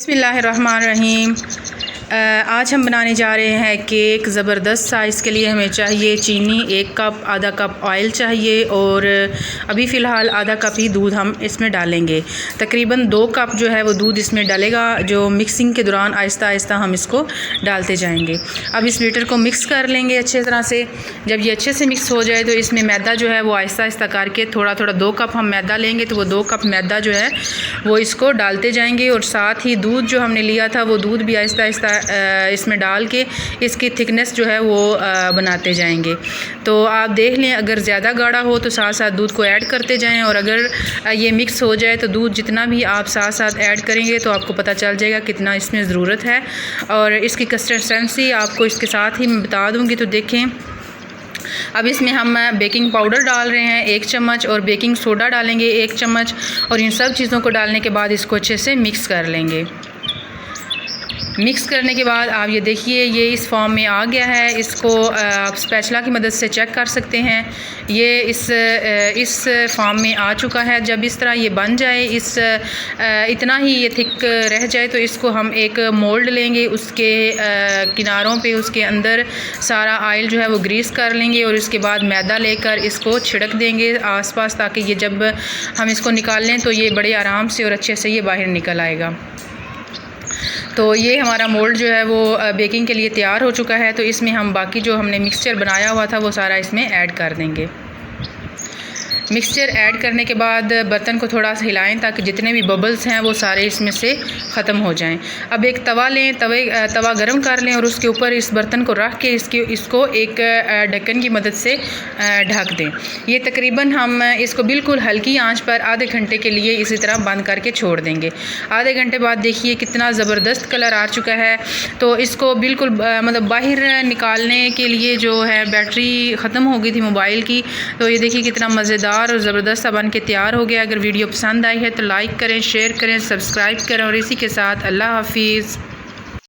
बिस्मिल्लाहिर्रहमानिर्रहीम। आज हम बनाने जा रहे हैं केक। ज़बरदस्त साइज़ के लिए हमें चाहिए चीनी 1 कप, आधा कप ऑयल चाहिए और अभी फ़िलहाल आधा कप ही दूध हम इसमें डालेंगे। तकरीबन 2 कप जो है वो दूध इसमें डलेगा, जो मिक्सिंग के दौरान आहिस्ता आहिस्ता हम इसको डालते जाएंगे। अब इस बैटर को मिक्स कर लेंगे अच्छे तरह से। जब ये अच्छे से मिक्स हो जाए तो इसमें मैदा जो है वो आहिस्ता आहिस्ता करके थोड़ा थोड़ा 2 कप हम मैदा लेंगे, तो वो 2 कप मैदा जो है वो इसको डालते जाएंगे और साथ ही दूध जो हमने लिया था वो दूध भी आहिस्ता आहिस्ता इसमें डाल के इसकी थिकनेस जो है वो बनाते जाएंगे। तो आप देख लें, अगर ज़्यादा गाढ़ा हो तो साथ साथ दूध को ऐड करते जाएं, और अगर ये मिक्स हो जाए तो दूध जितना भी आप साथ साथ ऐड करेंगे तो आपको पता चल जाएगा कितना इसमें ज़रूरत है। और इसकी कंसिस्टेंसी आपको इसके साथ ही मैं बता दूँगी, तो देखें। अब इसमें हम बेकिंग पाउडर डाल रहे हैं 1 चम्मच और बेकिंग सोडा डालेंगे 1 चम्मच, और इन सब चीज़ों को डालने के बाद इसको अच्छे से मिक्स कर लेंगे। मिक्स करने के बाद आप ये देखिए ये इस फॉर्म में आ गया है। इसको आप स्पैचुला की मदद से चेक कर सकते हैं। ये इस फॉर्म में आ चुका है। जब इस तरह ये बन जाए, इतना ही ये थिक रह जाए, तो इसको हम एक मोल्ड लेंगे, उसके किनारों पे उसके अंदर सारा ऑयल जो है वो ग्रीस कर लेंगे और इसके बाद मैदा लेकर इसको छिड़क देंगे आसपास, ताकि ये जब हम इसको निकाल लें तो ये बड़े आराम से और अच्छे से ये बाहर निकल आएगा। तो ये हमारा मोल्ड जो है वो बेकिंग के लिए तैयार हो चुका है। तो इसमें हम बाकी जो हमने मिक्सचर बनाया हुआ था वो सारा इसमें ऐड कर देंगे। मिक्सचर ऐड करने के बाद बर्तन को थोड़ा सा हिलाएं ताकि जितने भी बबल्स हैं वो सारे इसमें से ख़त्म हो जाएं। अब एक तवा लें, तवा गरम कर लें और उसके ऊपर इस बर्तन को रख के इसको एक ढक्कन की मदद से ढक दें। ये तकरीबन हम इसको बिल्कुल हल्की आंच पर आधे घंटे के लिए इसी तरह बंद करके छोड़ देंगे। आधे घंटे बाद देखिए कितना ज़बरदस्त कलर आ चुका है। तो इसको बिल्कुल मतलब बाहर निकालने के लिए जो है बैटरी ख़त्म हो गई थी मोबाइल की। तो ये देखिए कितना मज़ेदार और ज़बरदस्त सा बन के तैयार हो गया। अगर वीडियो पसंद आई है तो लाइक करें, शेयर करें, सब्सक्राइब करें, और इसी के साथ अल्लाह हाफिज़।